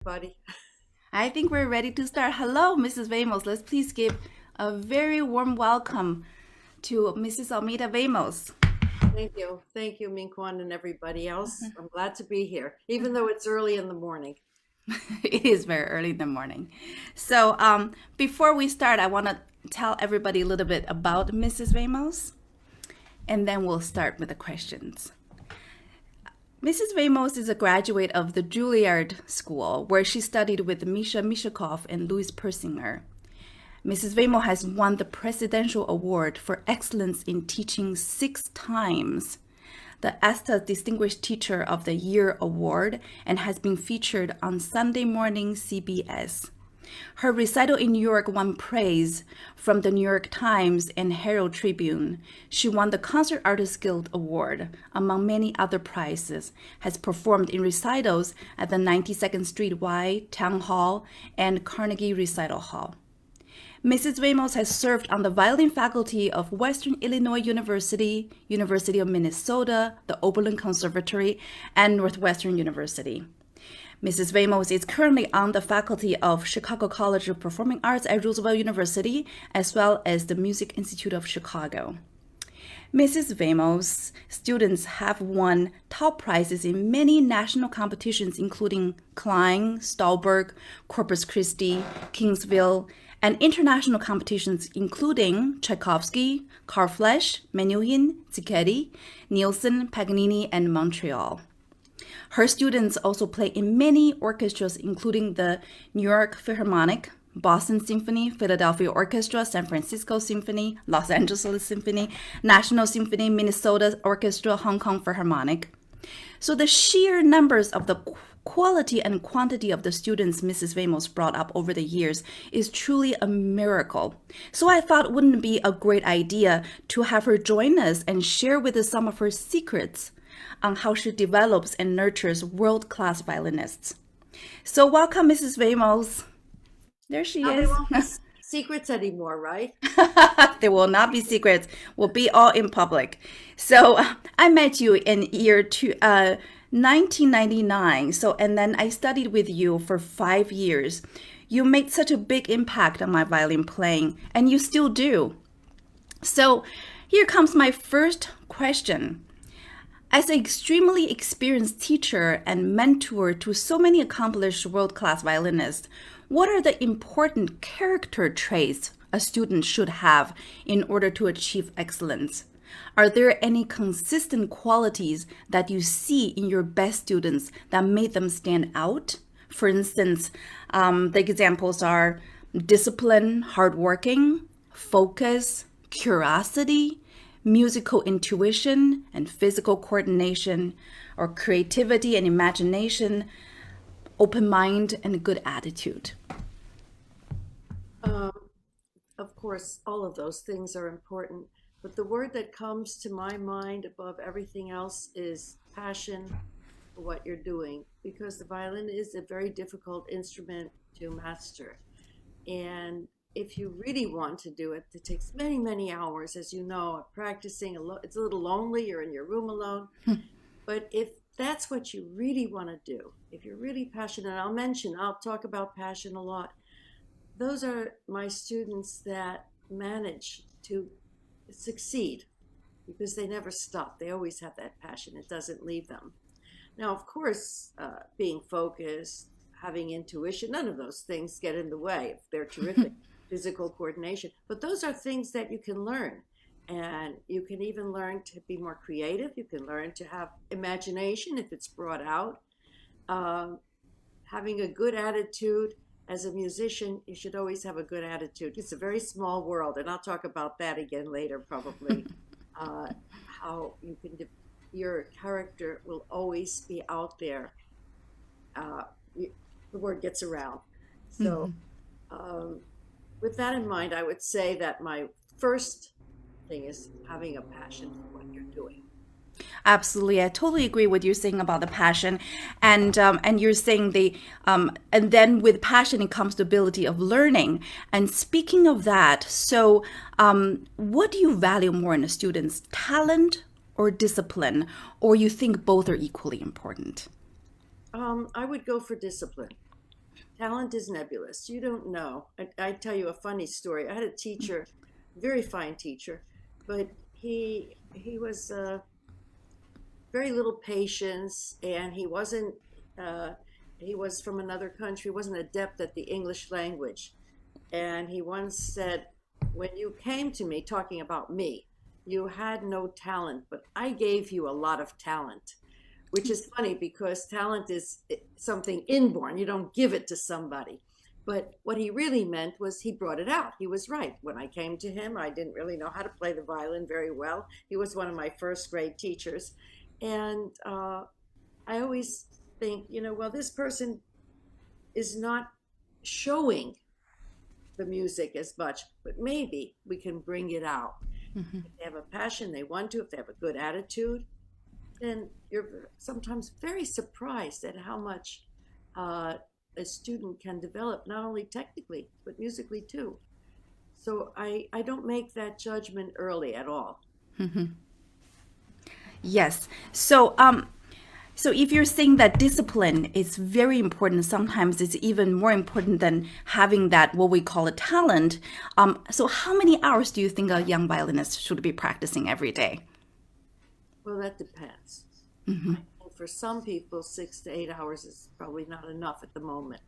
Buddy. I think we're ready to start. Hello, Mrs. Vamos. Let's please give a very warm welcome to Mrs. Almita Vamos. Thank you. Thank you, Minkwon, and everybody else. I'm glad to be here, even though it's early in the morning. It is very early in the morning. So, before we start, I want to tell everybody a little bit about Mrs. Vamos, and then we'll start with the questions. Mrs. Vamos is a graduate of the Juilliard School, where she studied with Misha Mishakov and Louis Persinger. Mrs. Vamos has won the Presidential Award for Excellence in Teaching 6 times, the ESTA Distinguished Teacher of the Year Award, and has been featured on Sunday Morning CBS. Her recital in New York won praise from the New York Times and Herald Tribune. She won the Concert Artists Guild Award, among many other prizes, has performed in recitals at the 92nd Street Y, Town Hall, and Carnegie Recital Hall. Mrs. Vamos has served on the violin faculty of Western Illinois University, University of Minnesota, the Oberlin Conservatory, and Northwestern University. Mrs. Vamos is currently on the faculty of Chicago College of Performing Arts at Roosevelt University, as well as the Music Institute of Chicago. Mrs. Vamos students have won top prizes in many national competitions, including Klein, Stolberg, Corpus Christi, Kingsville, and international competitions including Tchaikovsky, Carflesch, Menuhin, Cicchetti, Nielsen, Paganini, and Montreal. Her students also play in many orchestras, including the New York Philharmonic, Boston Symphony, Philadelphia Orchestra, San Francisco Symphony, Los Angeles Symphony, National Symphony, Minnesota Orchestra, Hong Kong Philharmonic. So the sheer numbers of the quality and quantity of the students Mrs. Vamos brought up over the years is truly a miracle. So I thought wouldn't it be a great idea to have her join us and share with us some of her secrets on how she develops and nurtures world-class violinists. So welcome, Mrs. Vamos. There she Now, they is. won't be secrets anymore, right? There will not be secrets. We'll be all in public. So I met you in year 1999. So, and then I studied with you for 5 years. You made such a big impact on my violin playing, and you still do. So here comes my first question. As an extremely experienced teacher and mentor to so many accomplished world-class violinists, what are the important character traits a student should have in order to achieve excellence? Are there any consistent qualities that you see in your best students that made them stand out? For instance, the examples are discipline, hardworking, focus, curiosity, musical intuition and physical coordination, or creativity and imagination, open mind and good attitude. Um, of course, all of those things are important, but the word that comes to my mind above everything else is passion for what you're doing, because the violin is a very difficult instrument to master. And if you really want to do it, it takes many, many hours, as you know, of practicing. It's a little lonely. You're in your room alone. But if that's what you really want to do, if you're really passionate, I'll talk about passion a lot. Those are my students that manage to succeed because they never stop. They always have that passion. It doesn't leave them. Now, of course, being focused, having intuition, none of those things get in the way if they're terrific. Physical coordination, but those are things that you can learn. And you can even learn to be more creative. You can learn to have imagination if it's brought out. Um, Having a good attitude. As a musician, you should always have a good attitude. It's a very small world, and I'll talk about that again later, probably. Uh, how you can, your character will always be out there. Uh, the word gets around. So, um, with that in mind, I would say that my first thing is having a passion for what you're doing. Absolutely, I totally agree with you saying about the passion, and you're saying and then with passion it comes the ability of learning. And speaking of that, so what do you value more in a student's talent or discipline, or you think both are equally important? I would go for discipline. talent is nebulous. You don't know. I tell you a funny story. I had a teacher, very fine teacher, but he was very little patience, and he wasn't. He was from another country. Wasn't adept at the English language, and he once said, "When you came to me talking about me, you had no talent, but I gave you a lot of talent." Which is funny because talent is something inborn. You don't give it to somebody. But what he really meant was he brought it out. He was right. When I came to him, I didn't really know how to play the violin very well. He was one of my first grade teachers. And I always think, well, this person is not showing the music as much, but maybe we can bring it out. Mm-hmm. If they have a passion, they want to, if they have a good attitude, then you're sometimes very surprised at how much a student can develop, not only technically, but musically too. So I don't make that judgment early at all. Mm-hmm. Yes. So so if you're saying that discipline is very important, sometimes it's even more important than having that, what we call a talent. So how many hours do you think a young violinist should be practicing every day? Well, that depends. Mm-hmm. For some people, 6 to 8 hours is probably not enough at the moment.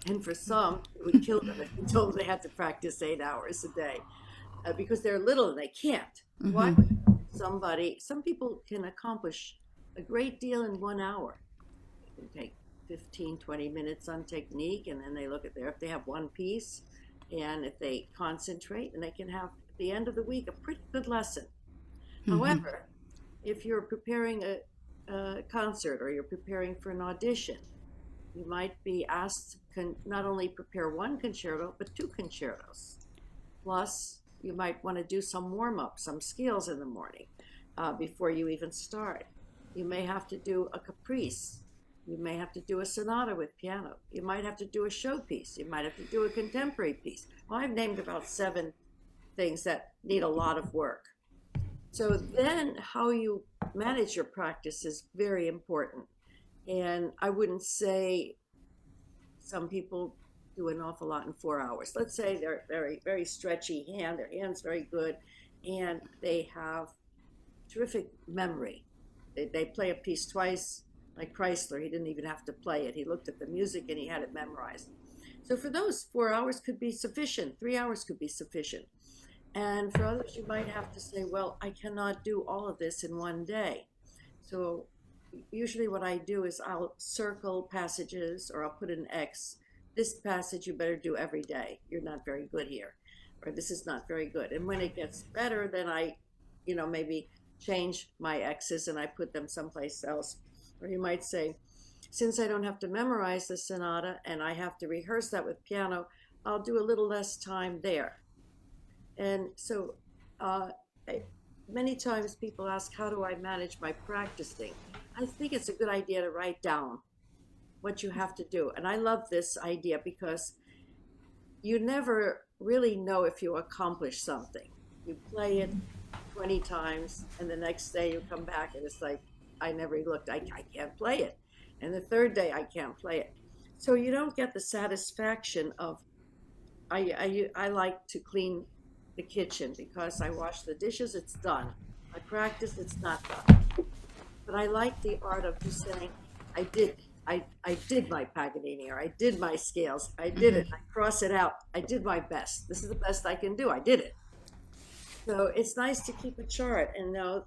And for some, it would kill them if you told them they had to practice 8 hours a day because they're little and they can't. Mm-hmm. Why? Some people can accomplish a great deal in 1 hour. It can take 15, 20 minutes on technique, and then they look at if they have one piece, and if they concentrate, and they can have, at the end of the week, a pretty good lesson. Mm-hmm. However, if you're preparing a concert or you're preparing for an audition, you might be asked to not only prepare one concerto, but 2 concertos. Plus, you might want to do some warm-up, some scales in the morning before you even start. You may have to do a caprice. You may have to do a sonata with piano. You might have to do a showpiece. You might have to do a contemporary piece. Well, I've named about 7 things that need a lot of work. So then how you manage your practice is very important. And I wouldn't say some people do an awful lot in 4 hours. Let's say they're very, very stretchy hand, their hand's very good, and they have terrific memory. They play a piece twice, like Chrysler. He didn't even have to play it. He looked at the music and he had it memorized. So for those, 4 hours could be sufficient. 3 hours could be sufficient. And for others, you might have to say, well, I cannot do all of this in one day. So usually what I do is I'll circle passages, or I'll put an X. This passage you better do every day. You're not very good here. Or this is not very good. And when it gets better, then I, maybe change my X's and I put them someplace else. Or you might say, since I don't have to memorize the sonata and I have to rehearse that with piano, I'll do a little less time there. And so many times people ask, how do I manage my practicing? I think it's a good idea to write down what you have to do. And I love this idea because you never really know if you accomplish something. You play it 20 times and the next day you come back and it's like, I never looked, I can't play it. And the third day I can't play it. So you don't get the satisfaction of, I like to clean the kitchen because I wash the dishes, it's done. I practice, it's not done. But I like the art of just saying, I did my Paganini, or I did my scales, I did it, I cross it out, I did my best. This is the best I can do, I did it. So it's nice to keep a chart and know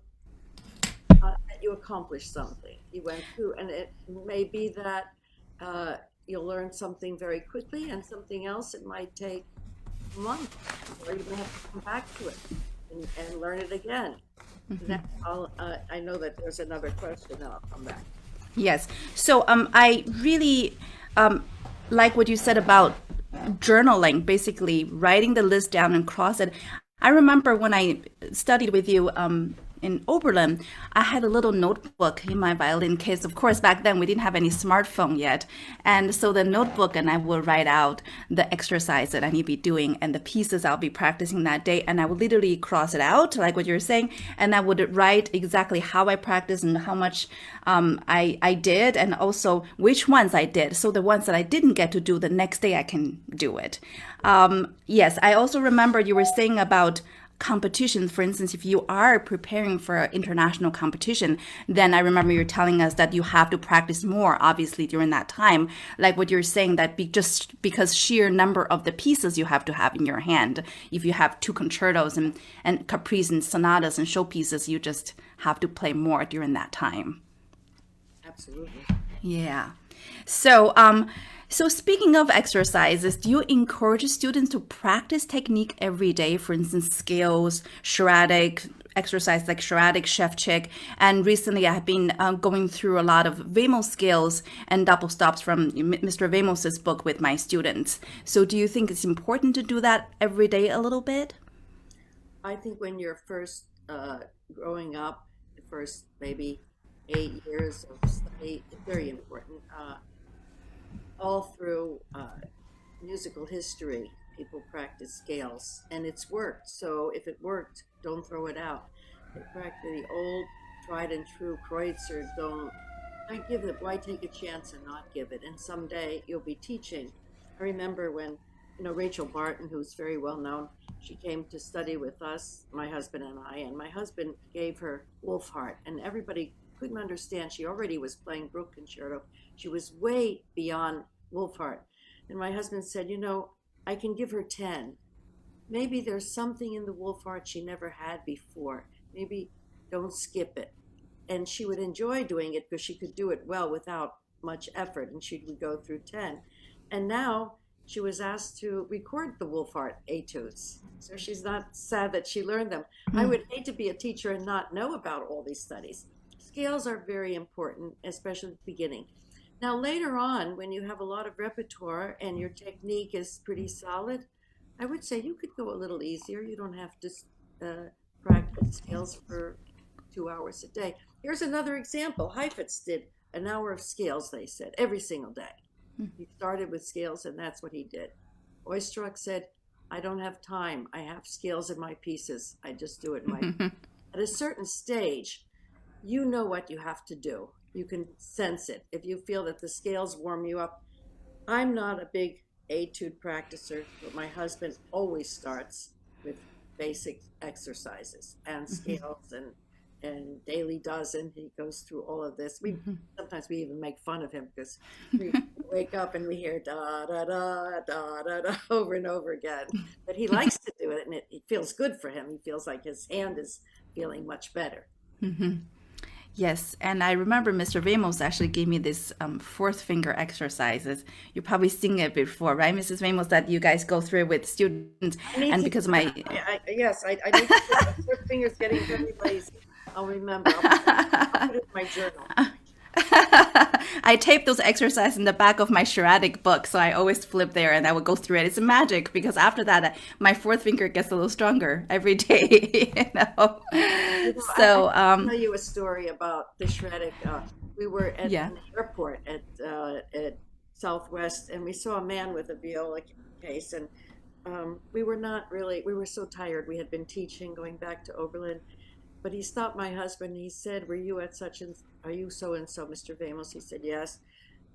that you accomplished something. You went through, and it may be that you'll learn something very quickly, and something else it might take a month, or you may have to come back to it and learn it again. Mm-hmm. I know that there's another question, and I'll come back. Yes. So I really like what you said about journaling, basically writing the list down and cross it. I remember when I studied with you, in Oberlin, I had a little notebook in my violin case. Of course, back then we didn't have any smartphone yet. And so the notebook, and I would write out the exercise that I need to be doing and the pieces I'll be practicing that day. And I would literally cross it out, like what you're saying. And I would write exactly how I practiced and how much I did, and also which ones I did. So the ones that I didn't get to do, the next day I can do it. Yes, I also remember you were saying about competitions. For instance, if you are preparing for an international competition, then I remember you're telling us that you have to practice more, obviously, during that time. Like what you're saying, that just because sheer number of the pieces you have to have in your hand. If you have two concertos and caprices and sonatas and showpieces, you just have to play more during that time. Absolutely. Yeah. So speaking of exercises, do you encourage students to practice technique every day? For instance, scales, charadic, exercise like charadic, Shevchik. And recently I have been going through a lot of Vamos scales and double stops from Mr. Vamos's book with my students. So do you think it's important to do that every day a little bit? I think when you're first growing up, the first maybe 8 years of study, it's very important. All through musical history, people practice scales, and it's worked. So if it worked, don't throw it out. They practice the old, tried and true Kreutzer. I give it. Why take a chance and not give it? And someday you'll be teaching. I remember when Rachel Barton, who's very well known, she came to study with us, my husband and my husband gave her Wolfhart, and everybody couldn't understand. She already was playing Bruch Concerto. She was way beyond Wolfhart. And my husband said, I can give her 10. Maybe there's something in the Wolfhart she never had before. Maybe don't skip it. And she would enjoy doing it because she could do it well without much effort, and she would go through 10. And now she was asked to record the Wolfhart etudes. So she's not sad that she learned them. I would hate to be a teacher and not know about all these studies. Scales are very important, especially at the beginning. Now, later on, when you have a lot of repertoire and your technique is pretty solid, I would say you could go a little easier. You don't have to practice scales for 2 hours a day. Here's another example. Heifetz did an hour of scales, they said, every single day. He started with scales, and that's what he did. Oistrakh said, I don't have time. I have scales in my pieces. I just do it At a certain stage, you know what you have to do. You can sense it. If you feel that the scales warm you up. I'm not a big etude practicer, but my husband always starts with basic exercises and scales and daily dozen. He goes through all of this. Sometimes we even make fun of him because we wake up and we hear da da da da da da over and over again. But he likes to do it, and it feels good for him. He feels like his hand is feeling much better. Yes, and I remember Mr. Vamos actually gave me this fourth finger exercises. You probably seen it before, right, Mrs. Vamos, that you guys go through it with students. And because I need to. The fourth finger's getting very lazy. I'll remember. I'll put it in my journal. I tape those exercises in the back of my charadic book, so I always flip there and I would go through it. It's magic because after that, my fourth finger gets a little stronger every day. So I'll tell you a story about the charadic. We were at an airport at Southwest, and we saw a man with a viola case, and we were so tired. We had been teaching, going back to Oberlin. But he stopped my husband. He said, are you so-and-so, Mr. Vamos? He said, yes.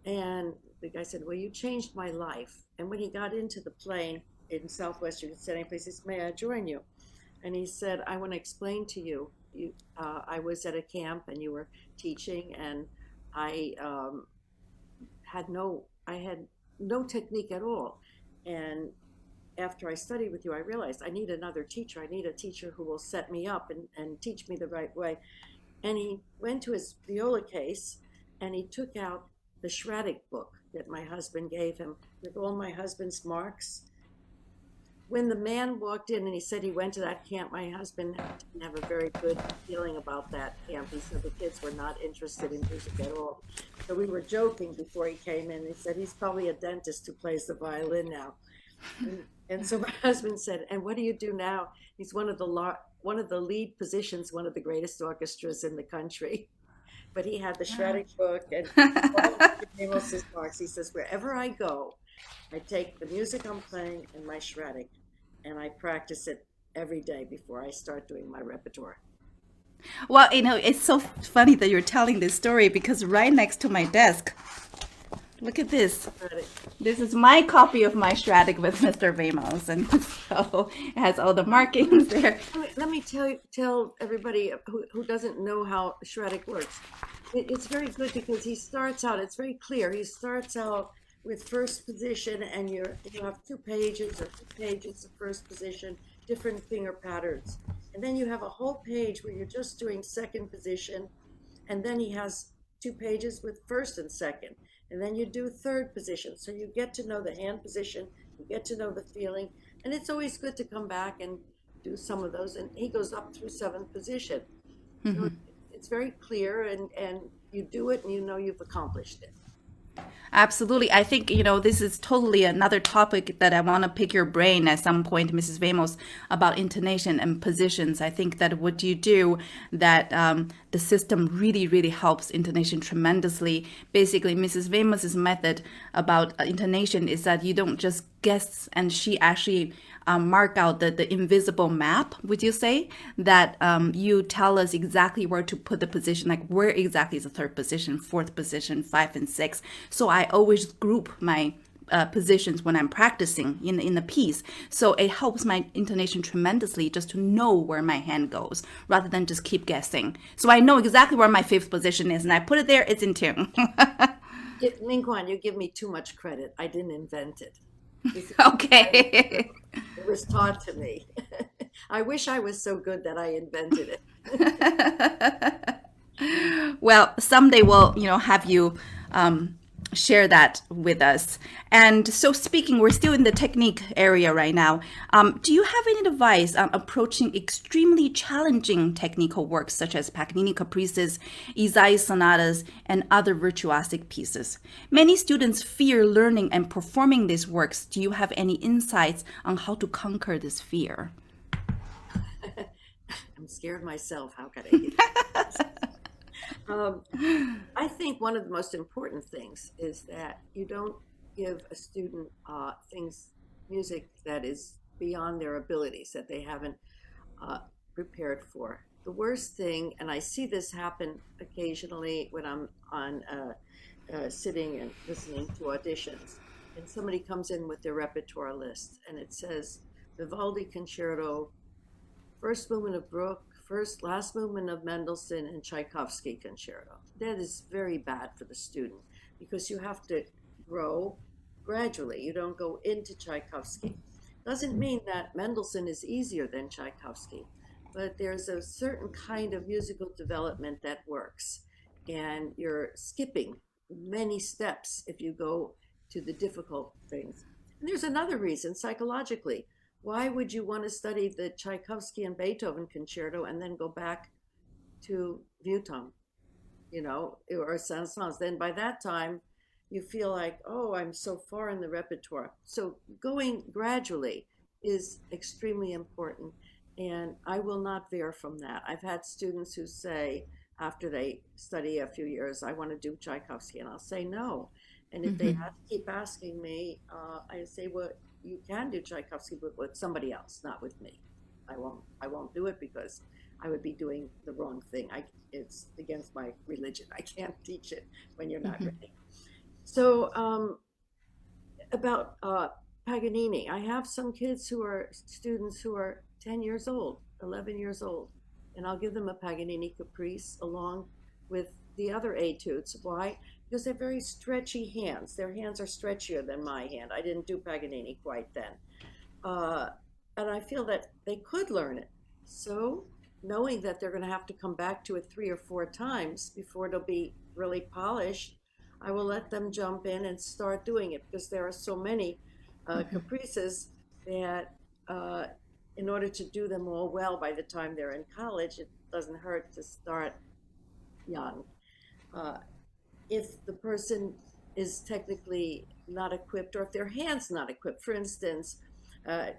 And the guy said, well, you changed my life. And when he got into the plane in Southwest, you could sit any place, he said, may I join you? And he said, I want to explain to you. I was at a camp and you were teaching, and I had no technique at all. And after I studied with you, I realized I need another teacher. I need a teacher who will set me up and teach me the right way. And he went to his viola case and he took out the charadic book that my husband gave him with all my husband's marks. When the man walked in and he said he went to that camp, my husband didn't have a very good feeling about that camp. He said the kids were not interested in music at all. So we were joking before he came in. He said he's probably a dentist who plays the violin now. And so my husband said, and what do you do now? He's one of the one of the lead positions, one of the greatest orchestras in the country. But he had the shredding book and all of Mr. Ramos's marks. He says, wherever I go, I take the music I'm playing and my shredding, and I practice it every day before I start doing my repertoire. Well, it's so funny that you're telling this story because right next to my desk, look at this. Shredding. This is my copy of my Stratic with Mr. Vamos, and so it has all the markings there. Let me tell everybody who doesn't know how shredding works. It's very good because he starts out, it's very clear. He starts out with first position, and you have 2 pages or 2 pages of first position, different finger patterns. And then you have a whole page where you're just doing second position, and then he has 2 pages with first and second. And then you do third position. So you get to know the hand position, you get to know the feeling, and it's always good to come back and do some of those. And he goes up through seventh position. So it's very clear, and you do it and you know you've accomplished it. Absolutely. I think, this is totally another topic that I want to pick your brain at some point, Mrs. Vamos, about intonation and positions. I think that what you do, that the system really, really helps intonation tremendously. Basically, Mrs. Vamos's method about intonation is that you don't just guess, and she actually mark out the invisible map, would you say, that you tell us exactly where to put the position, like where exactly is the third position, fourth position, 5 and 6. So I always group my positions when I'm practicing in the piece. So it helps my intonation tremendously just to know where my hand goes rather than just keep guessing. So I know exactly where my fifth position is and I put it there, it's in tune. Mingguan, you give me too much credit. I didn't invent it. Okay. It was taught to me. I wish I was so good that I invented it. Well, someday we'll, have you share that with us. And so speaking, we're still in the technique area right now. Do you have any advice on approaching extremely challenging technical works such as Paganini caprices, Isai sonatas, and other virtuosic pieces? Many students fear learning and performing these works. Do you have any insights on how to conquer this fear? I'm scared myself. How could I get I think one of the most important things is that you don't give a student music that is beyond their abilities, that they haven't prepared for. The worst thing, and I see this happen occasionally when I'm on sitting and listening to auditions, and somebody comes in with their repertoire list, and it says Vivaldi Concerto, first movement of Bruch, last movement of Mendelssohn, and Tchaikovsky Concerto. That is very bad for the student because you have to grow gradually. You don't go into Tchaikovsky. Doesn't mean that Mendelssohn is easier than Tchaikovsky, but there's a certain kind of musical development that works. And you're skipping many steps if you go to the difficult things. And there's another reason psychologically. Why would you want to study the Tchaikovsky and Beethoven concerto and then go back to Vieuxtemps, or Saint-Saëns? Then by that time, you feel like, oh, I'm so far in the repertoire. So going gradually is extremely important, and I will not veer from that. I've had students who say, after they study a few years, I want to do Tchaikovsky, and I'll say no. And if they have to keep asking me, I say, well, you can do Tchaikovsky, but with somebody else, not with me. I won't do it because I would be doing the wrong thing. It's against my religion. I can't teach it when you're not ready. So about Paganini, I have some kids who are students who are 10 years old, 11 years old, and I'll give them a Paganini caprice along with the other etudes. Why? Because they're very stretchy hands. Their hands are stretchier than my hand. I didn't do Paganini quite then. And I feel that they could learn it. So knowing that they're going to have to come back to it 3 or 4 times before it'll be really polished, I will let them jump in and start doing it because there are so many caprices that in order to do them all well by the time they're in college, it doesn't hurt to start young. If the person is technically not equipped, or if their hand's not equipped, for instance,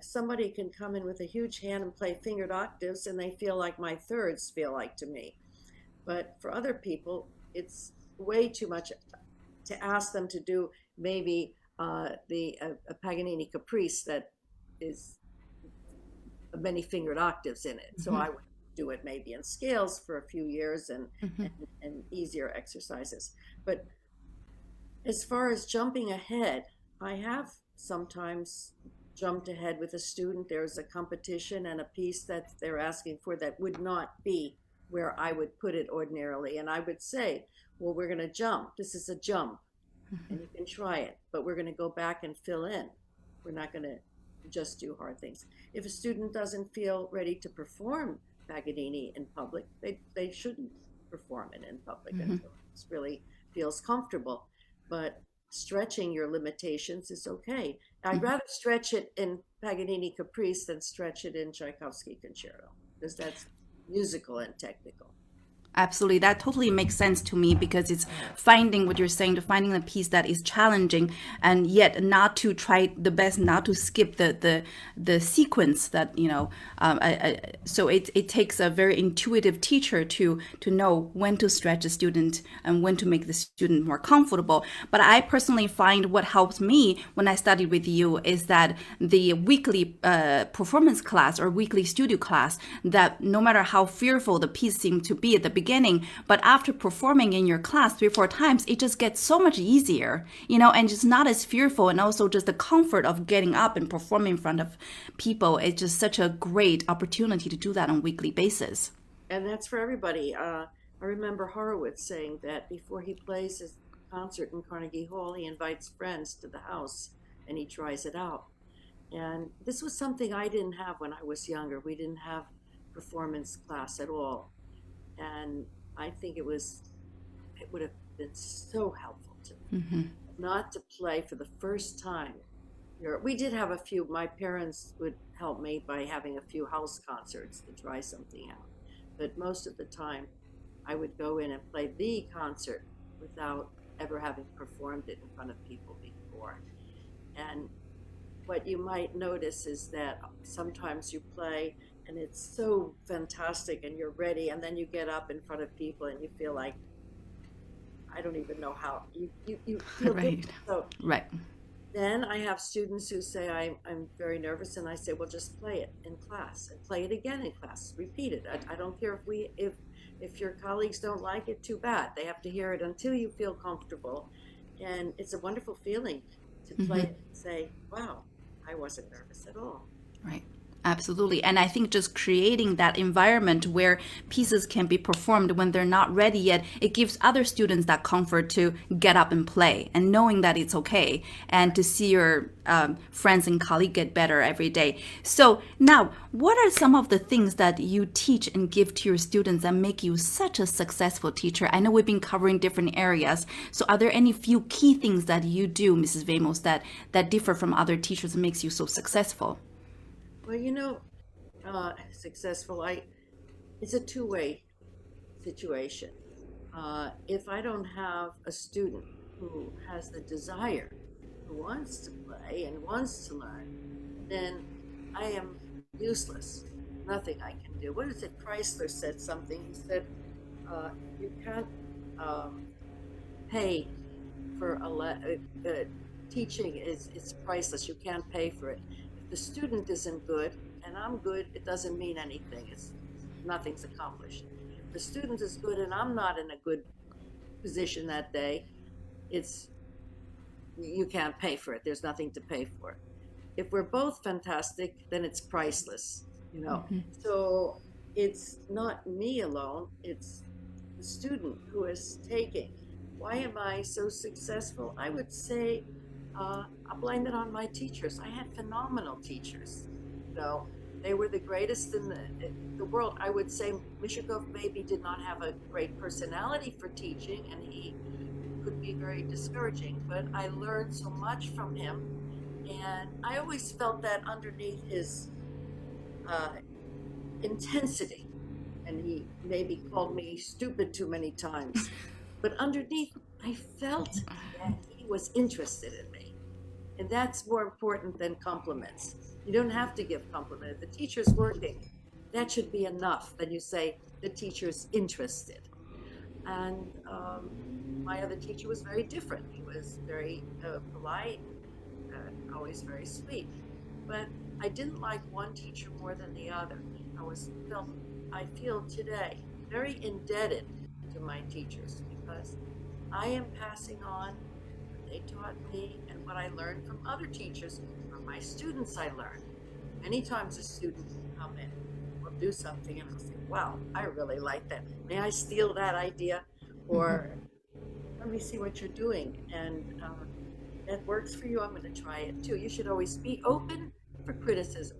Somebody can come in with a huge hand and play fingered octaves, and they feel like my thirds feel like to me. But for other people, it's way too much to ask them to do maybe a Paganini caprice that is many fingered octaves in it. So I would do it maybe in scales for a few years and easier exercises. But as far as jumping ahead, I have sometimes jumped ahead with a student. There's a competition and a piece that they're asking for that would not be where I would put it ordinarily. And I would say, well, we're going to jump. This is a jump, and you can try it, but we're going to go back and fill in. We're not going to just do hard things. If a student doesn't feel ready to perform Paganini in public, they shouldn't perform it in public until it really feels comfortable. But stretching your limitations is okay. I'd rather stretch it in Paganini Caprice than stretch it in Tchaikovsky Concerto, because that's musical and technical. Absolutely. That totally makes sense to me, because it's finding what you're saying, to finding a piece that is challenging, and yet not to try the best, not to skip the sequence that, so it takes a very intuitive teacher to know when to stretch a student and when to make the student more comfortable. But I personally find what helps me when I studied with you is that the weekly performance class or weekly studio class, that no matter how fearful the piece seemed to be at the beginning, but after performing in your class 3-4 times, it just gets so much easier, and just not as fearful. And also just the comfort of getting up and performing in front of people. It's just such a great opportunity to do that on a weekly basis. And that's for everybody. I remember Horowitz saying that before he plays his concert in Carnegie Hall, he invites friends to the house and he tries it out. And this was something I didn't have when I was younger. We didn't have performance class at all. And I think it would have been so helpful to me not to play for the first time. We did have a few. My parents would help me by having a few house concerts to try something out. But most of the time, I would go in and play the concert without ever having performed it in front of people before. And what you might notice is that sometimes you play and it's so fantastic and you're ready, and then you get up in front of people and you feel like, I don't even know how you feel Right. So Right. then I have students who say I'm very nervous, and I say, well, just play it in class and play it again in class, repeat it. I don't care if your colleagues don't like it, too bad. They have to hear it until you feel comfortable. And it's a wonderful feeling to play it and say, wow, I wasn't nervous at all. Right. Absolutely. And I think just creating that environment where pieces can be performed when they're not ready yet, it gives other students that comfort to get up and play, and knowing that it's okay, and to see your friends and colleagues get better every day. So now, what are some of the things that you teach and give to your students that make you such a successful teacher? I know we've been covering different areas. So are there any few key things that you do, Mrs. Vamos, that differ from other teachers and makes you so successful? Well, successful, it's a two-way situation. If I don't have a student who has the desire, who wants to play and wants to learn, then I am useless. Nothing I can do. What is it? Chrysler said something. He said, you can't pay for teaching is priceless. You can't pay for it. The student isn't good and I'm good, it doesn't mean anything. Nothing's accomplished. If the student is good and I'm not in a good position that day, you can't pay for it. There's nothing to pay for. If we're both fantastic, then it's priceless, So it's not me alone, it's the student who is taking. Why am I so successful? I would say I'll blame it on my teachers. I had phenomenal teachers. They were the greatest in the world. I would say Mishakov maybe did not have a great personality for teaching, and he could be very discouraging, but I learned so much from him. And I always felt that underneath his intensity, and he maybe called me stupid too many times, but underneath I felt that he was interested in me. And that's more important than compliments. You don't have to give compliments. If the teacher's working, that should be enough. Then you say the teacher's interested. And my other teacher was very different. He was very polite, always very sweet. But I didn't like one teacher more than the other. I feel today very indebted to my teachers because I am passing on what they taught me and what I learned from other teachers, from my students I learned. Many times a student will come in, will do something, and I'll say, wow, I really like that. May I steal that idea? Or let me see what you're doing. And that works for you. I'm going to try it too. You should always be open for criticism.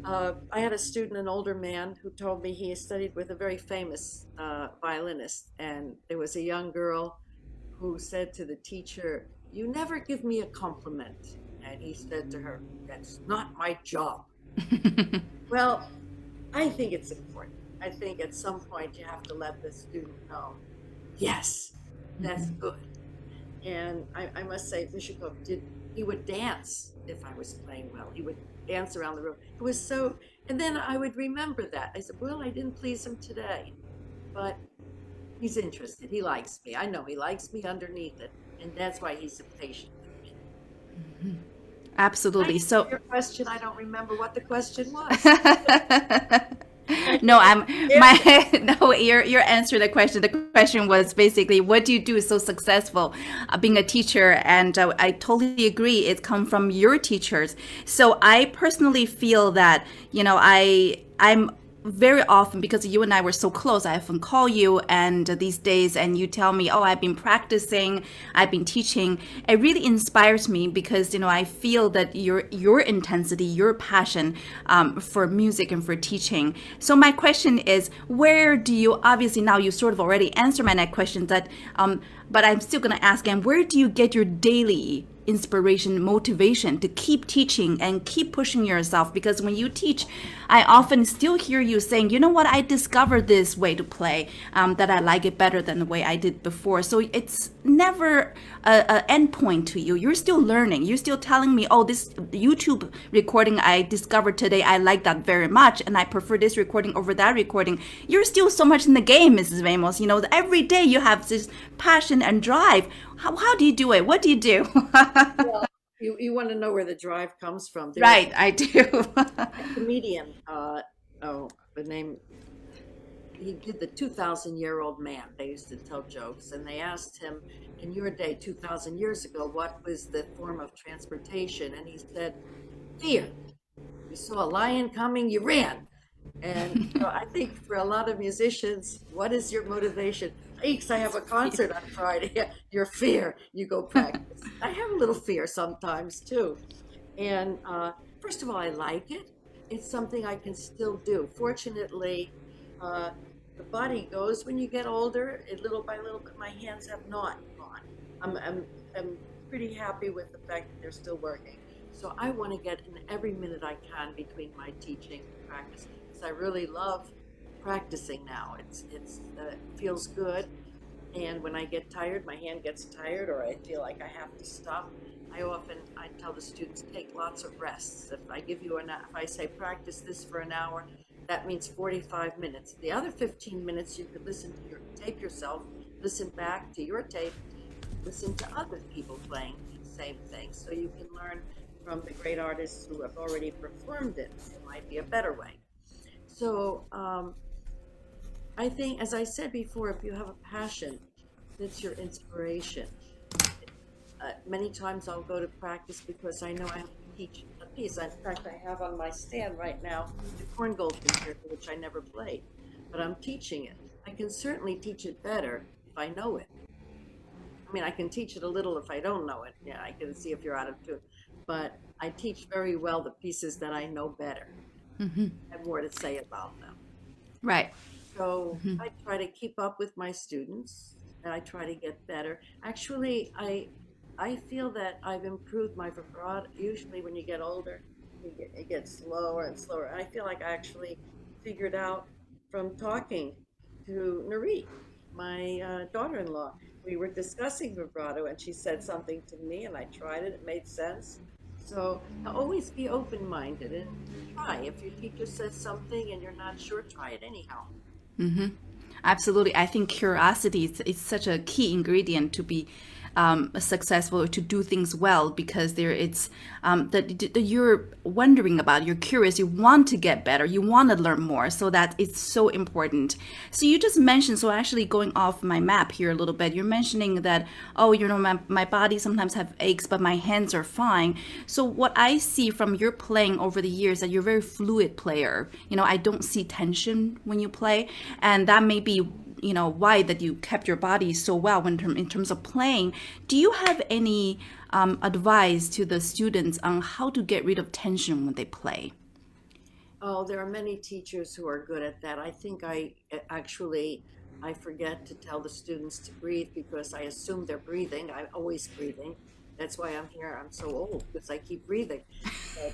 I had a student, an older man, who told me he studied with a very famous violinist. And there was a young girl who said to the teacher, "You never give me a compliment." And he said to her, "That's not my job." Well, I think it's important. I think at some point you have to let the student know, yes, that's good. And I must say, Vishikov he would dance if I was playing well. He would dance around the room. It was so, and then I would remember that. I said, well, I didn't please him today, but he's interested. He likes me. I know he likes me underneath it. And that's why he's so patient with me. Absolutely. So your question, I don't remember what the question was. no, your answer to the question. The question was basically, what do you do so successful being a teacher? And I totally agree. It comes from your teachers. So I personally feel that, I'm very often, because you and I were so close, I often call you and these days, and you tell me, oh, I've been practicing, I've been teaching. It really inspires me because, I feel that your intensity, your passion for music and for teaching. So my question is, where do you, obviously now you sort of already answered my next question, but I'm still going to ask again, where do you get your daily inspiration, motivation to keep teaching and keep pushing yourself? Because when you teach, I often still hear you saying, you know what, I discovered this way to play, that I like it better than the way I did before. So it's never an end point to you. You're still learning. You're still telling me, oh, this YouTube recording I discovered today, I like that very much, and I prefer this recording over that recording. You're still so much in the game, Mrs. Ramos. Every day you have this passion and drive. How do you do it? What do you do? Well, you want to know where the drive comes from. Right, I do. A comedian, the name, he did the 2,000-year-old man. They used to tell jokes, and they asked him, in your day, 2,000 years ago, what was the form of transportation? And he said, fear. You saw a lion coming, you ran. And I think for a lot of musicians, what is your motivation? Aches, I have a concert on Friday. Your fear, you go practice. I have a little fear sometimes too. And first of all, I like it. It's something I can still do. Fortunately, the body goes when you get older, little by little, but my hands have not gone. I'm pretty happy with the fact that they're still working. So I want to get in every minute I can between my teaching and practice, because I really love practicing now. It feels good. And when I get tired, my hand gets tired, or I feel like I have to stop, I tell the students, take lots of rests. If I say practice this for an hour, that means 45 minutes. The other 15 minutes you could listen to tape yourself, listen back to your tape, listen to other people playing the same thing, so you can learn from the great artists who have already performed it. It might be a better way. So I think, as I said before, if you have a passion, that's your inspiration. Many times I'll go to practice because I know I have to teach a piece. In fact, I have on my stand right now the Korngold Concerto, which I never played, but I'm teaching it. I can certainly teach it better if I know it. I mean, I can teach it a little if I don't know it. Yeah, I can see if you're out of tune. But I teach very well the pieces that I know better. I have more to say about them. Right. So I try to keep up with my students, and I try to get better. Actually, I feel that I've improved my vibrato. Usually when you get older, it gets slower and slower. I feel like I actually figured out from talking to Nari my daughter-in-law. We were discussing vibrato, and she said something to me, and I tried it. It made sense. So always be open-minded and try. If your teacher says something and you're not sure, try it anyhow. Absolutely. I think curiosity is such a key ingredient to be successful, to do things well, because there it's that you're wondering about, you're curious, you want to get better, you want to learn more. So that it's so important. So you just mentioned, so actually going off my map here a little bit, you're mentioning that, oh, you know, my body sometimes have aches, but my hands are fine. So what I see from your playing over the years, that you're a very fluid player. You know, I don't see tension when you play, and that may be, you know, why that you kept your body so well in terms of playing. Do you have any advice to the students on how to get rid of tension when they play? Oh, there are many teachers who are good at that. I think I forget to tell the students to breathe because I assume they're breathing. I'm always breathing. That's why I'm here. I'm so old because I keep breathing. But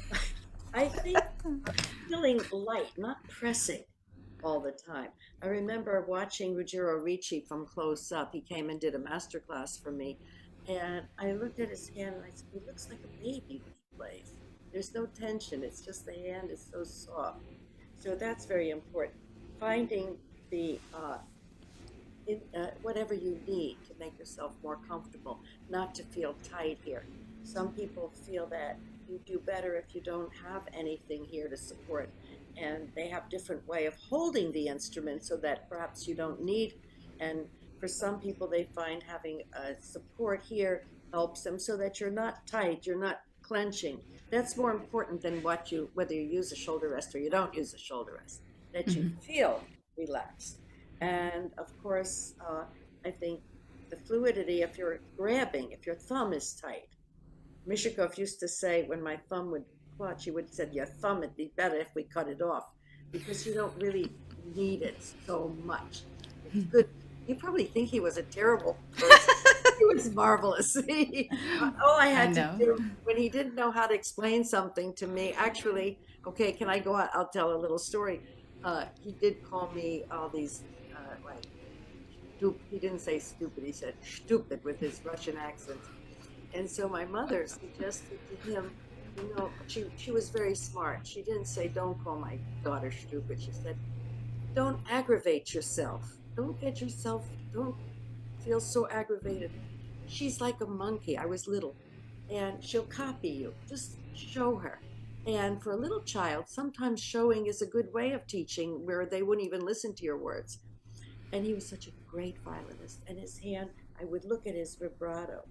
I think feeling light, not pressing all the time. I remember watching Ruggiero Ricci from close up. He came and did a master class for me. And I looked at his hand and I said, he looks like a baby when he plays. There's no tension. It's just the hand is so soft. So that's very important. Finding the whatever you need to make yourself more comfortable, not to feel tight here. Some people feel that you do better if you don't have anything here to support, and they have different way of holding the instrument so that perhaps you don't need. And for some people, they find having a support here helps them so that you're not tight, you're not clenching. That's more important than whether you use a shoulder rest or you don't use a shoulder rest, that you feel relaxed. And of course, I think the fluidity, if you're grabbing, if your thumb is tight. Mishikov used to say when my thumb would clutch, he would say, your thumb, it'd be better if we cut it off because you don't really need it so much. It's good. You probably think he was a terrible person. He was marvelous. All I I had to know. do when he didn't know how to explain something to me, actually, okay, can I go out? I'll tell a little story. He did call me all these, like, he didn't say stupid, he said stupid with his Russian accent. And so my mother suggested to him, she was very smart. She didn't say, don't call my daughter stupid. She said, don't aggravate yourself. Don't feel so aggravated. She's like a monkey. I was little, and she'll copy you. Just show her. And for a little child, sometimes showing is a good way of teaching where they wouldn't even listen to your words. And he was such a great violinist. And his hand, I would look at his vibrato.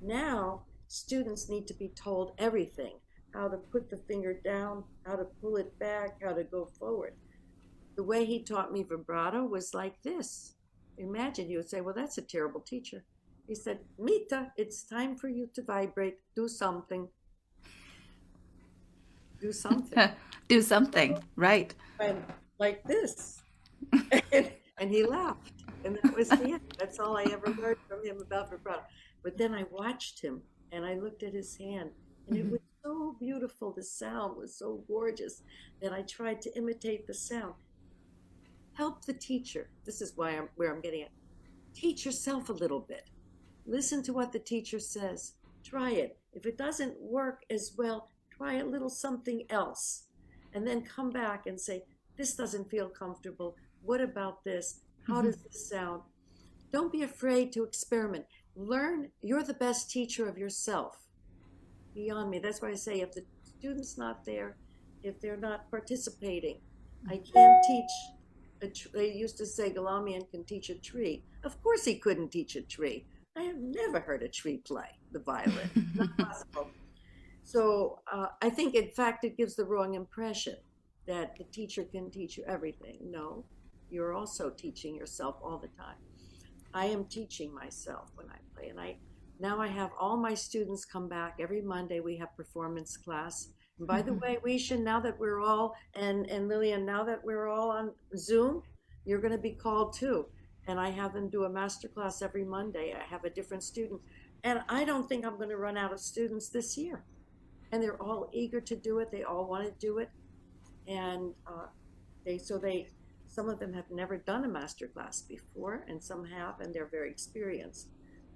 Now, students need to be told everything, how to put the finger down, how to pull it back, how to go forward. The way he taught me vibrato was like this. Imagine, you would say, well, that's a terrible teacher. He said, Mita, it's time for you to vibrate. Do something. Do something. Do something, right? And like this. And he laughed. And that was the end. That's all I ever learned from him about vibrato. But then I watched him and I looked at his hand, and it was so beautiful. The sound was so gorgeous that I tried to imitate the sound. Help the teacher. This is where I'm getting at. Teach yourself a little bit. Listen to what the teacher says. Try it. If it doesn't work as well, try a little something else. And then come back and say, this doesn't feel comfortable. What about this? How does this sound? Don't be afraid to experiment. Learn. You're the best teacher of yourself. Beyond me. That's why I say if the student's not there, if they're not participating, I can't teach. They used to say Galamian can teach a tree. Of course he couldn't teach a tree. I have never heard a tree play the violin. Not possible. So I think, in fact, it gives the wrong impression that the teacher can teach you everything. No, you're also teaching yourself all the time. I am teaching myself when I play, and I have all my students come back every Monday. We have performance class. And by the way, we should, now that we're all, and Lillian, now that we're all on Zoom, you're going to be called too. And I have them do a master class every Monday. I have a different student, and I don't think I'm going to run out of students this year. And they're all eager to do it. They all want to do it, and they some of them have never done a master class before, and some have, and they're very experienced.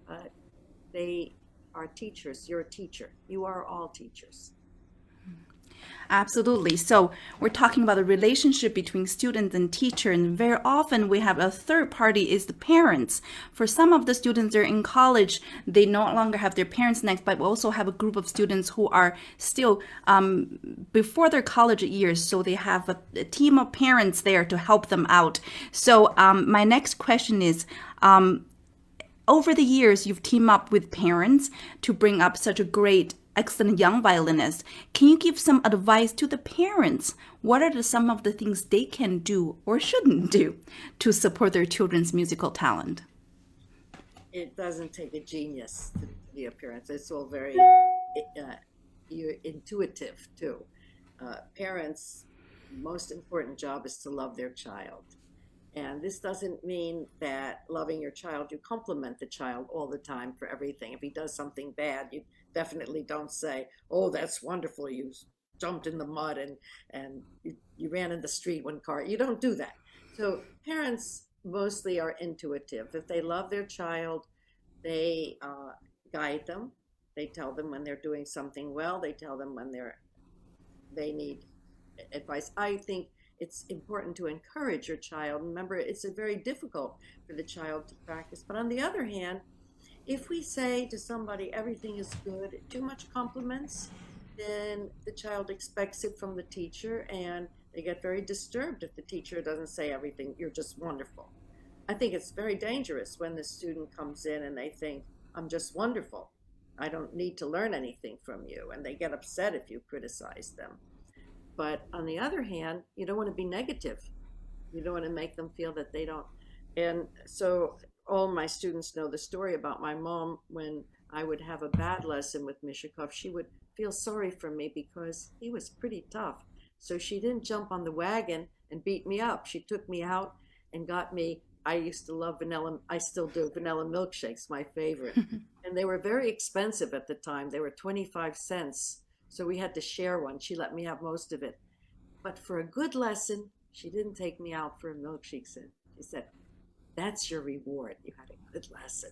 But they are teachers. You're a teacher. You are all teachers. Absolutely. So we're talking about the relationship between students and teacher, and very often we have a third party is the parents. For some of the students, they're in college, they no longer have their parents next, but we also have a group of students who are still before their college years, so they have a team of parents there to help them out. So my next question is, over the years, you've teamed up with parents to bring up such a great, excellent young violinist. Can you give some advice to the parents? What are some of the things they can do or shouldn't do to support their children's musical talent? It doesn't take a genius to be a parent. It's all very intuitive too. Parents' most important job is to love their child. And this doesn't mean that loving your child, you compliment the child all the time for everything. If he does something bad, you definitely don't say, "Oh, that's wonderful. You jumped in the mud and you ran in the street one car." You don't do that. So parents mostly are intuitive. If they love their child, they guide them. They tell them when they're doing something well. They tell them when they need advice. I think it's important to encourage your child. Remember, it's very difficult for the child to practice. But on the other hand, if we say to somebody everything is good, too much compliments, then the child expects it from the teacher, and they get very disturbed if the teacher doesn't say everything, "You're just wonderful." I think it's very dangerous when the student comes in and they think, "I'm just wonderful. I don't need to learn anything from you," and they get upset if you criticize them. But on the other hand, you don't want to be negative. You don't want to make them feel that they don't. And so all my students know the story about my mom. When I would have a bad lesson with Mishakov, she would feel sorry for me because he was pretty tough. So she didn't jump on the wagon and beat me up. She took me out and got me, I used to love vanilla, I still do, vanilla milkshakes, my favorite. And they were very expensive at the time. They were 25 cents. So we had to share one. She let me have most of it. But for a good lesson, she didn't take me out for a milkshake. She said, "That's your reward. You had a good lesson.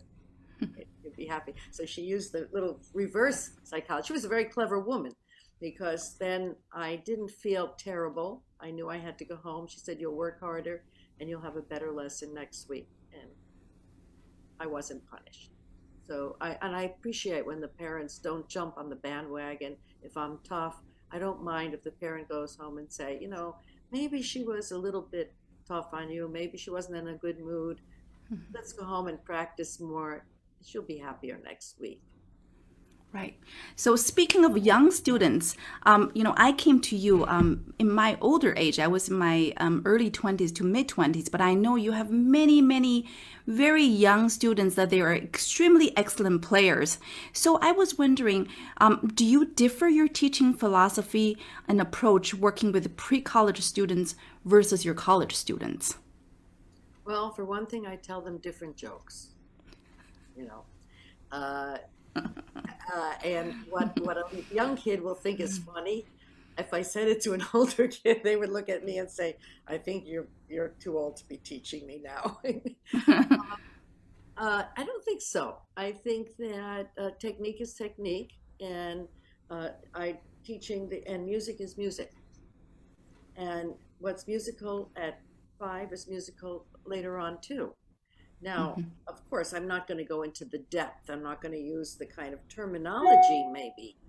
You'd be happy." So she used the little reverse psychology. She was a very clever woman, because then I didn't feel terrible. I knew I had to go home. She said, "You'll work harder and you'll have a better lesson next week." And I wasn't punished. So I appreciate when the parents don't jump on the bandwagon. If I'm tough, I don't mind if the parent goes home and say, "Maybe she was a little bit tough on you. Maybe she wasn't in a good mood. Let's go home and practice more. She'll be happier next week." Right. So speaking of young students, I came to you in my older age. I was in my early 20s to mid 20s, but I know you have many, many very young students that they are extremely excellent players. So I was wondering, do you differ your teaching philosophy and approach working with pre-college students versus your college students? Well, for one thing, I tell them different jokes. You know, and what a young kid will think is funny, if I said it to an older kid, they would look at me and say, "I think you're too old to be teaching me now." I don't think so. I think that technique is technique, and I teaching and music is music, and what's musical at 5 is musical later on too. Now, of course, I'm not going to go into the depth. I'm not going to use the kind of terminology maybe,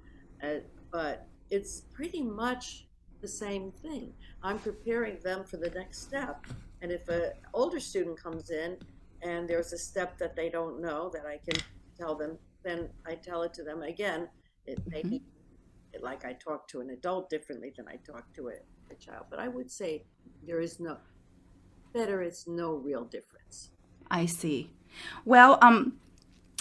but it's pretty much the same thing. I'm preparing them for the next step. And if an older student comes in and there's a step that they don't know that I can tell them, then I tell it to them again. It may be like I talk to an adult differently than I talk to a child. But I would say there is no real difference. I see. Well,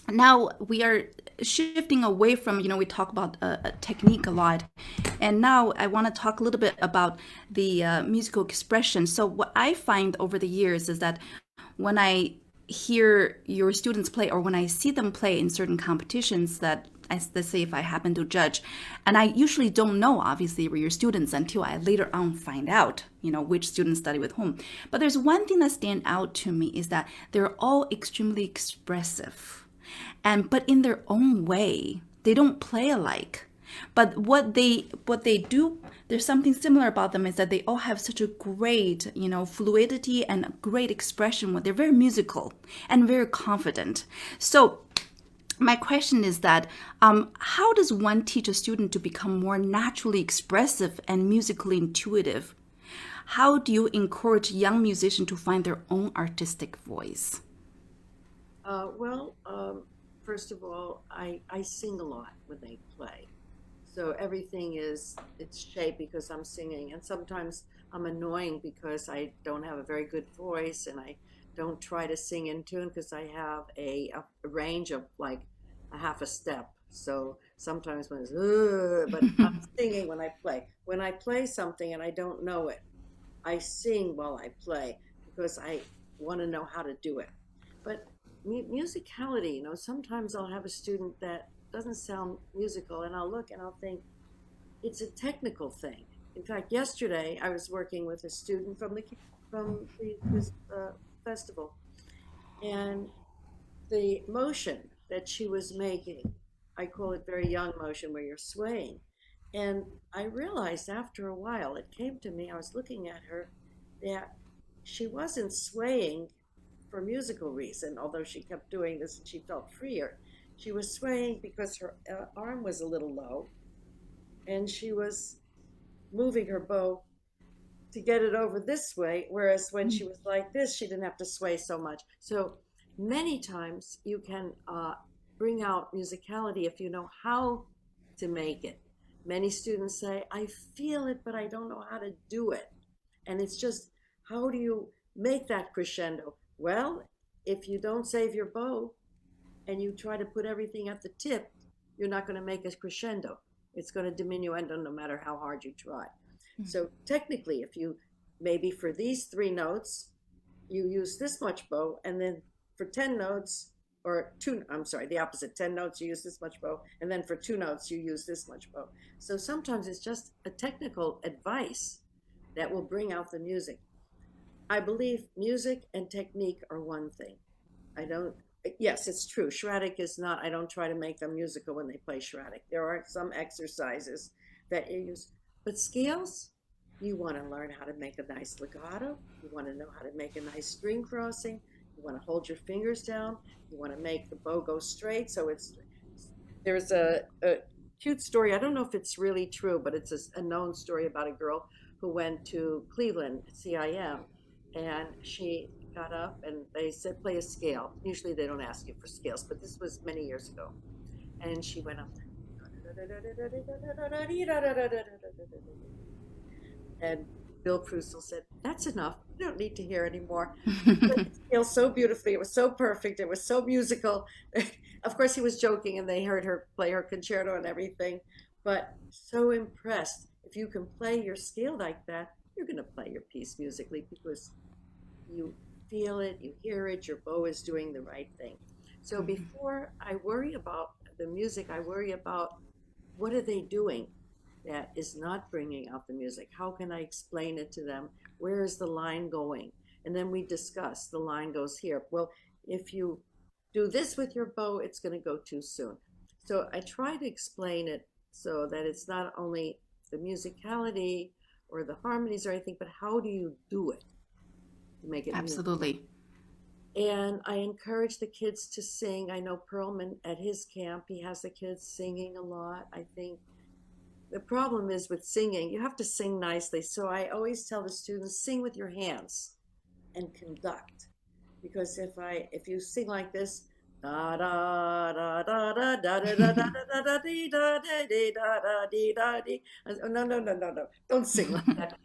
now we are shifting away from, we talk about technique a lot. And now I want to talk a little bit about the musical expression. So what I find over the years is that when I hear your students play, or when I see them play in certain competitions that let's say if I happen to judge, and I usually don't know, obviously, we're your students until I later on find out, which students study with whom. But there's one thing that stands out to me is that they're all extremely expressive, but in their own way. They don't play alike. But what they do, there's something similar about them, is that they all have such a great, fluidity and great expression. They're very musical and very confident. So my question is that how does one teach a student to become more naturally expressive and musically intuitive? How do you encourage young musicians to find their own artistic voice? First of all, I sing a lot when they play. So everything it's shaped because I'm singing. And sometimes I'm annoying because I don't have a very good voice and I don't try to sing in tune because I have a range of like a half a step. So sometimes when it's, but I'm singing when I play. When I play something and I don't know it, I sing while I play because I want to know how to do it. But musicality, sometimes I'll have a student that doesn't sound musical and I'll look and I'll think it's a technical thing. In fact, yesterday I was working with a student from this festival, and the motion that she was making, I call it very young motion where you're swaying. And I realized after a while, it came to me, I was looking at her, that she wasn't swaying for musical reason, although she kept doing this and she felt freer. She was swaying because her arm was a little low and she was moving her bow to get it over this way, whereas when she was like this, she didn't have to sway so much. So many times you can bring out musicality if you know how to make it. Many students say, I feel it, but I don't know how to do it. And it's just, how do you make that crescendo? Well, if you don't save your bow and you try to put everything at the tip, you're not going to make a crescendo. It's going to diminuendo no matter how hard you try. So technically, if you, maybe for these 3 notes, you use this much bow, and then for 10 notes, or 2, I'm sorry, the opposite, 10 notes, you use this much bow, and then for 2 notes, you use this much bow. So sometimes it's just a technical advice that will bring out the music. I believe music and technique are one thing. Yes, it's true. Schradik is not, I don't try to make them musical when they play Schradik. There are some exercises that you use, but scales, you want to learn how to make a nice legato. You want to know how to make a nice string crossing. You want to hold your fingers down. You want to make the bow go straight. So there's a cute story. I don't know if it's really true, but it's a known story about a girl who went to Cleveland, CIM, and she got up and they said, play a scale. Usually they don't ask you for scales, but this was many years ago. And she went up and Bill Krusel said, that's enough. You don't need to hear anymore. It feels so beautifully. It was so perfect. It was so musical. Of course, he was joking and they heard her play her concerto and everything, but so impressed. If you can play your scale like that, you're going to play your piece musically because you feel it, you hear it, your bow is doing the right thing. So before I worry about the music, I worry about what are they doing that is not bringing out the music? How can I explain it to them? Where is the line going? And then we discuss, the line goes here. Well, if you do this with your bow, it's going to go too soon. So I try to explain it so that it's not only the musicality or the harmonies or anything, but how do you do it to make it Absolutely. musical? And I encourage the kids to sing. I know Perlman at his camp, he has the kids singing a lot. I think the problem is with singing, you have to sing nicely. So I always tell the students, sing with your hands and conduct. Because if you sing like this, da da da da da da da da da da da dee da da dee da da dee da dee. No, no, no, no, no. Don't sing like that.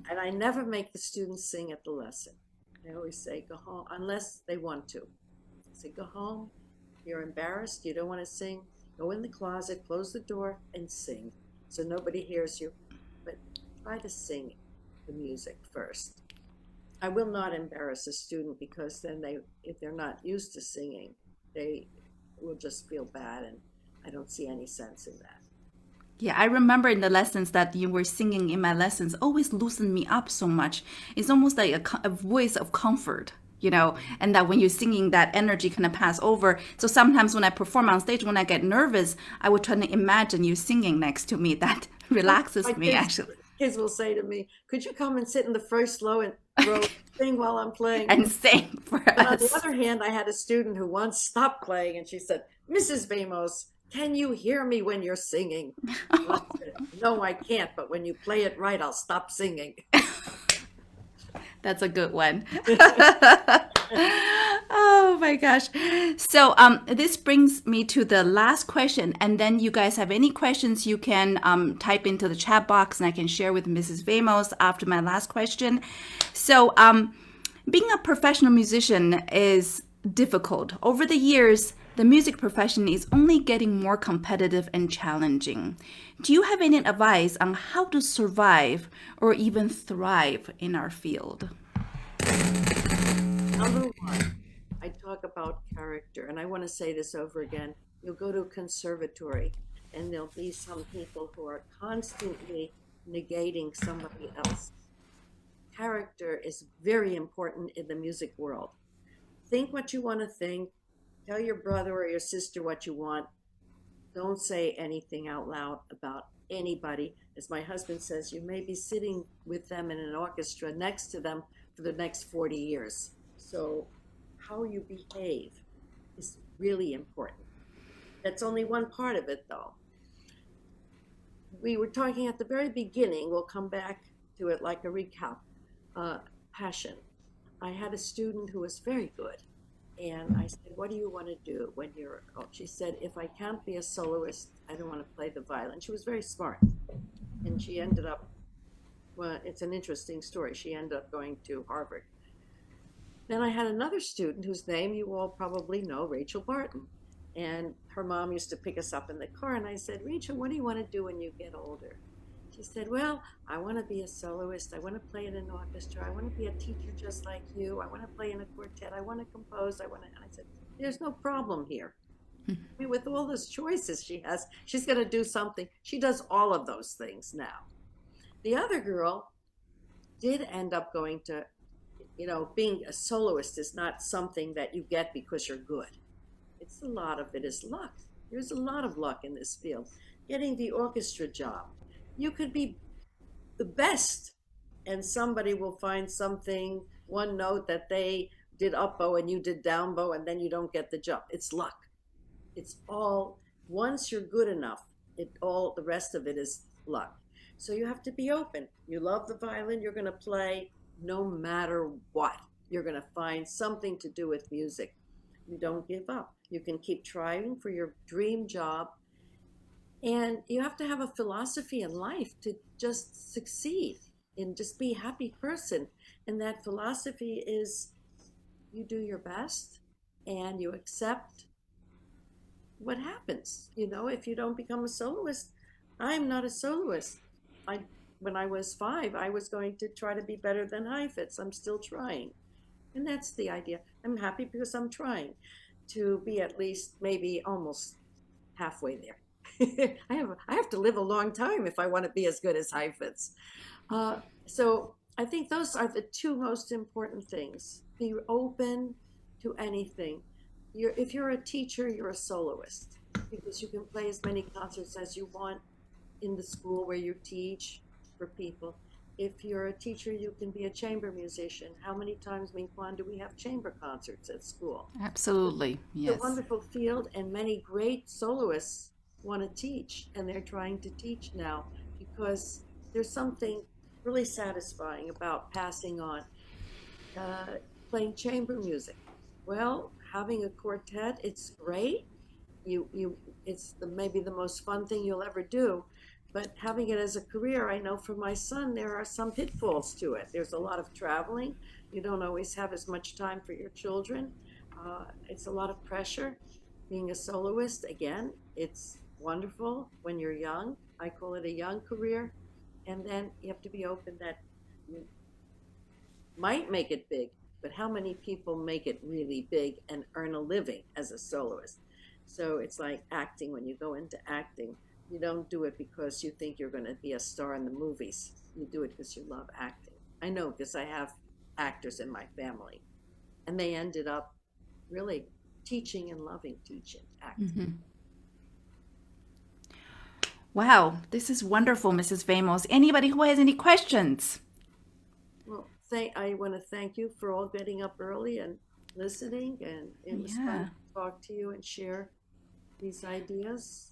And I never make the students sing at the lesson. I always say, go home, unless they want to. I say, go home. You're embarrassed. You don't want to sing. Go in the closet, close the door, and sing. So nobody hears you. But try to sing the music first. I will not embarrass a student because then if they're not used to singing, they will just feel bad and I don't see any sense in that. Yeah, I remember in the lessons that you were singing in my lessons always loosened me up so much. It's almost like a voice of comfort, you know, and that when you're singing, that energy kind of pass over. So sometimes when I perform on stage, when I get nervous, I would try to imagine you singing next to me. That My relaxes me, actually. kids will say to me, "Could you come and sit in the first row, sing while I'm playing?" And same for But on the us. other hand, I had a student who once stopped playing and she said, "Mrs. Vamos, can you hear me when you're singing?" And I said, "No, I can't, but when you play it right, I'll stop singing." That's a good one. Oh my gosh. So this brings me to the last question. And then you guys have any questions, you can type into the chat box and I can share with Mrs. Vamos after my last question. So being a professional musician is difficult. Over the years, the music profession is only getting more competitive and challenging. Do you have any advice on how to survive or even thrive in our field? Number one, I talk about character, and I want to say this over again. You'll go to a conservatory, and there'll be some people who are constantly negating somebody else. Character is very important in the music world. Think what you want to think, tell your brother or your sister what you want. Don't say anything out loud about anybody. As my husband says, you may be sitting with them in an orchestra next to them for the next 40 years. So, how you behave is really important. That's only one part of it, though. We were talking at the very beginning, we'll come back to it like a recap. Passion. I had a student who was very good. And I said, "What do you want to do when you're old?" She said, "If I can't be a soloist, I don't want to play the violin." She was very smart. And she ended up, well, it's an interesting story. She ended up going to Harvard. Then I had another student whose name you all probably know, Rachel Barton. And her mom used to pick us up in the car. And I said, "Rachel, what do you want to do when you get older?" She said, "Well, I want to be a soloist. I want to play in an orchestra. I want to be a teacher just like you. I want to play in a quartet. I want to compose. I want to." And I said, "There's no problem here. I mean, with all those choices she has, she's going to do something." She does all of those things now. The other girl did end up going to, being a soloist is not something that you get because you're good. It's a lot of it is luck. There's a lot of luck in this field. Getting the orchestra job. You could be the best, and somebody will find something, one note that they did up bow and you did down bow, and then you don't get the job. It's luck. It's all, once you're good enough, the rest of it is luck. So you have to be open. You love the violin, you're going to play no matter what. You're going to find something to do with music. You don't give up. You can keep trying for your dream job. And you have to have a philosophy in life to just succeed and just be a happy person. And that philosophy is you do your best and you accept what happens. If you don't become a soloist, I'm not a soloist. When I was 5, I was going to try to be better than Heifetz. I'm still trying. And that's the idea. I'm happy because I'm trying to be at least maybe almost halfway there. I have to live a long time if I want to be as good as Heifetz. So I think those are the two most important things. Be open to anything. If you're a teacher, you're a soloist because you can play as many concerts as you want in the school where you teach for people. If you're a teacher, you can be a chamber musician. How many times, Minquan, do we have chamber concerts at school? Absolutely, It's a yes. wonderful field, and many great soloists want to teach, and they're trying to teach now because there's something really satisfying about passing on, uh, playing chamber music. Well, having a quartet, it's great. It's maybe the most fun thing you'll ever do. But having it as a career, I know for my son, there are some pitfalls to it. There's a lot of traveling. You don't always have as much time for your children. It's a lot of pressure. Being a soloist, again, it's wonderful when you're young. I call it a young career. And then you have to be open that you might make it big, but how many people make it really big and earn a living as a soloist? So it's like acting. When you go into acting, you don't do it because you think you're going to be a star in the movies. You do it because you love acting. I know, because I have actors in my family, and they ended up really teaching and loving teaching acting. Wow, this is wonderful, Mrs. Vamos. Anybody who has any questions? Well, I want to thank you for all getting up early and listening, and it was fun to talk to you and share these ideas.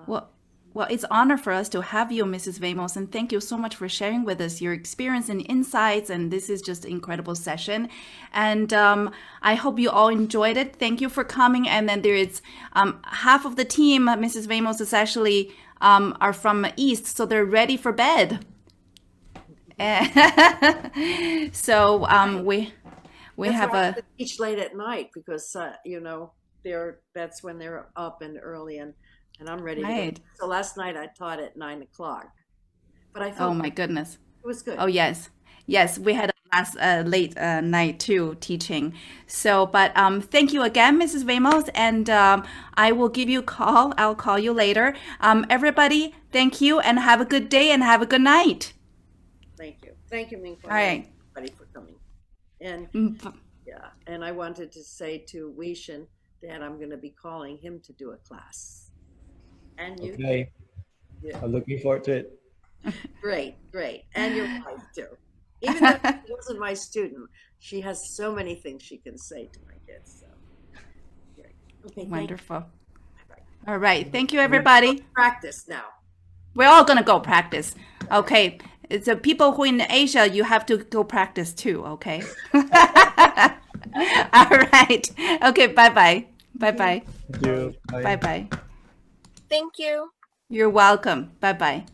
Well, it's an honor for us to have you, Mrs. Vamos, and thank you so much for sharing with us your experience and insights. And this is just an incredible session. And I hope you all enjoyed it. Thank you for coming. And then there is half of the team, Mrs. Vamos, is actually are from East, so they're ready for bed. So we That's have why I a have to teach late at night, because you know, that's when they're up and early, and I'm ready to go. So last night I taught at 9 o'clock, but I felt oh my goodness. it was good. Oh yes, we had a last late night too teaching. So, but thank you again, Mrs. Vamos, and I will give you a call. I'll call you later. Everybody, thank you, and have a good day and have a good night. Thank you, Ming. All right. Everybody for coming. And yeah, and I wanted to say to Weishan that I'm going to be calling him to do a class. And you? Okay. Yeah. I'm looking forward to it. Great. And your wife too. Even though she wasn't my student, she has so many things she can say to my kids. So great. Okay. Wonderful. All right. Thank you, everybody. Practice now. We're all gonna go practice. Okay. It's the people who in Asia, you have to go practice too. Okay. All right. Okay. Bye-bye. Bye-bye. Thank you. Bye. Bye-bye. Thank you. You're welcome. Bye-bye.